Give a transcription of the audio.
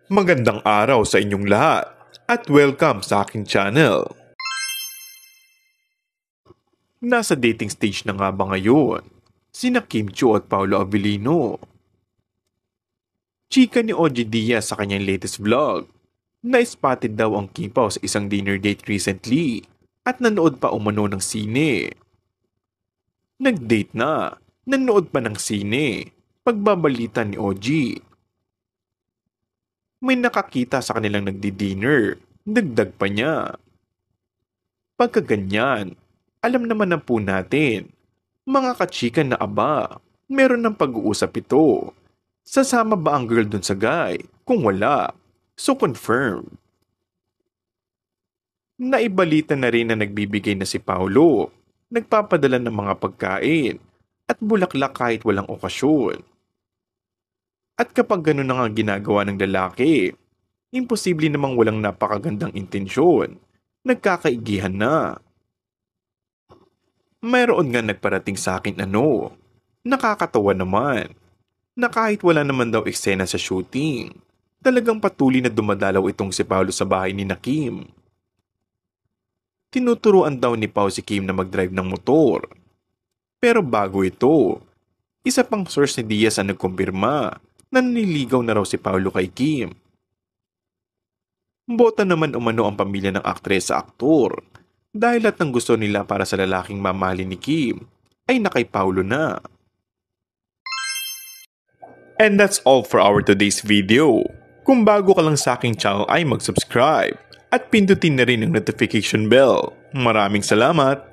Magandang araw sa inyong lahat at welcome sa aking channel. Nasa dating stage na nga ba ngayon sina Kim Chiu at Paolo Avellino? Chika ni OG Diaz sa kanyang latest vlog na spotted daw ang Kim Pao sa isang dinner date recently at nanood pa umano ng sine. Nag-date na, nanood pa ng sine, pagbabalita ni OG. May nakakita sa kanilang nagdi-dinner, dagdag pa niya. Pagkaganyan, alam naman na po natin, mga kachika na aba, meron ng pag-uusap ito. Sasama ba ang girl dun sa guy? Kung wala, so confirm. Naibalita na rin na nagbibigay na si Paolo, nagpapadala ng mga pagkain at bulaklak kahit walang okasyon. At kapag gano'n na nga ginagawa ng lalaki, imposible namang walang napakagandang intensyon, nagkakaigihan na. Mayroon nga nagparating sa akin nakakatawa naman, na kahit wala naman daw eksena sa shooting, talagang patuloy na dumadalaw itong si Paolo sa bahay ni Kim. Tinuturuan daw ni Pao si Kim na mag-drive ng motor. Pero bago ito, isa pang source ni Diaz ang nagkumpirma na nililigaw na raw si Paolo kay Kim. Bota naman umano ang pamilya ng aktres sa aktor dahil lahat ng gusto nila para sa lalaking mamahalin ni Kim ay na kay Paolo na. And that's all for our today's video. Kung bago ka lang sa aking channel ay mag-subscribe at pindutin na rin ang notification bell. Maraming salamat!